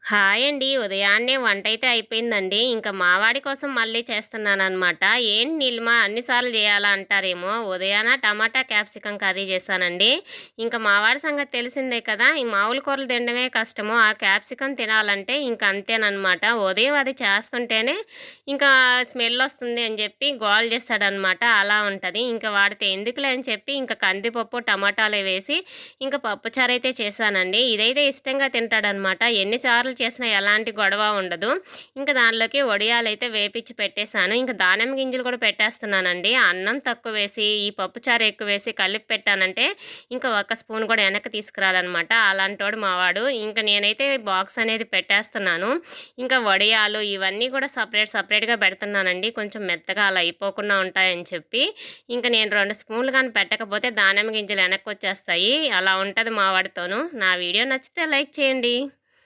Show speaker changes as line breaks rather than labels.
Hi అండి. ఉదయాన్నే వంటైతే అయిపోయిందండి. ఇంక మా వాడి కోసం మళ్ళీ చేస్తున్నాననమాట. ఏంటి నిల్మ అన్ని సార్లు జేయాలా అంటారేమో, ఉదయాన టమాటా, క్యాప్సికమ్ కర్రీ చేశానండి. ఇంక మా వాడి సంగతి తెలిసిందే కదా! ఈ మామూలు కూరలు తినడమే కష్టము. ఆ క్యాప్సికమ్ తినాలంటే ఇంక అంతేననమాట. ఉదయం అది చేస్తుంటేనే ఇంకా స్మెల్లొస్తుంది అని జెప్పి గోల చేస్తాడనమాట. అలా ఉంటది. ఇంక వాడితో ఎందుకులే అని చెప్పి ఇంక కందిపప్పు, టమాటాలు వేసి ఇంక పప్పుచారైతే చేశానండి. ఇదైతే ఇష్టంగా తింటాడనమాట. ఎన్ని సార్లు చేసినా ఎలాంటి గొడవ ఉండదు. ఇంక దానిలోకి వడియాలైతే వేపిచ్చి పెట్టేశాను. ఇంక దానిమ్మ గింజలు కూడా పెట్టేస్తున్నానండి. అన్నం తక్కువేసి, ఈ పప్పుచారు ఎక్కువేసి కలిపి పెట్టానంటే, ఇంక ఒక్క స్పూన్ కూడా వెనక్కి తీసుకురాడనమాట. అలాంటోడు మా వాడు. ఇంక నేనైతే బాక్స్ అనేది పెట్టేస్తున్నాను. ఇంకా వడియాలు ఇవన్నీ కూడా సపరేట్‌గా పెడుతున్నానండి. కొంచెం మెత్తగా అలా అయిపోకుండా ఉంటాయని చెప్పి. ఇంక నేను 2 స్పూన్లు గాని పెట్టకపోతే దానిమ్మ గింజలు వెనక్కొచ్చేస్తాయి. అలా ఉంటది మా వాడితోను. నా వీడియో నచ్చితే లైక్ చేయండి.